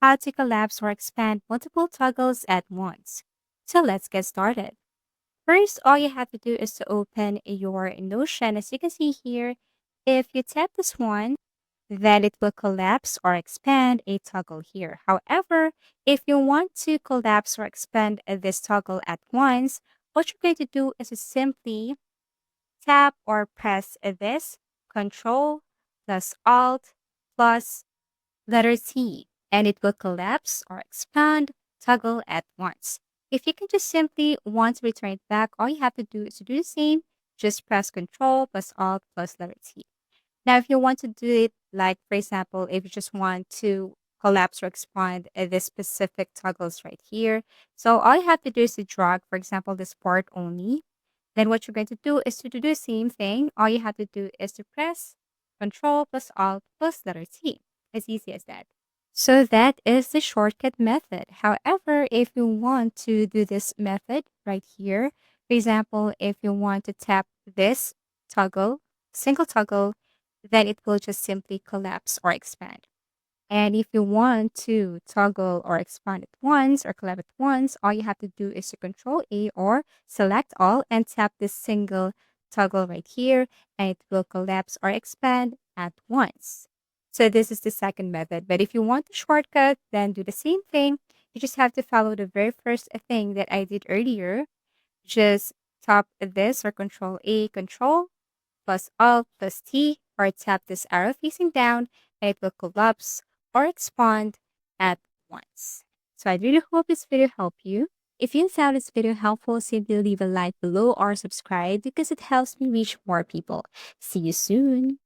how to collapse or expand multiple toggles at once. So let's get started. First, all you have to do is to open your Notion. As you can see here, if you tap this one, then it will collapse or expand a toggle here. However, if you want to collapse or expand this toggle at once, what you're going to do is to simply tap or press this Control plus Alt plus letter T, and it will collapse or expand toggle at once. If you can just simply want to return it back, all you have to do is to do the same. Just press Control plus Alt plus letter T. Now, if you want to do it, like for example, if you just want to collapse or expand this specific toggles right here, so all you have to do is to drag, for example, this part only. Then what you're going to do is to do the same thing. All you have to do is to press Control plus Alt plus letter T. As easy as that. So that is the shortcut method. However, if you want to do this method right here, for example, if you want to tap this toggle, single toggle, then it will just simply collapse or expand. And if you want to toggle or expand at once or collapse at once, all you have to do is to Control A or select all and tap this single toggle right here, and it will collapse or expand at once. So this is the second method. But if you want the shortcut, then do the same thing. You just have to follow the very first thing that I did earlier. Just tap this or Control A, Control plus Alt plus T, or tap this arrow facing down, and it will collapse or expand at once. So I really hope this video helped you. If you found this video helpful, simply leave a like below or subscribe because it helps me reach more people. See you soon.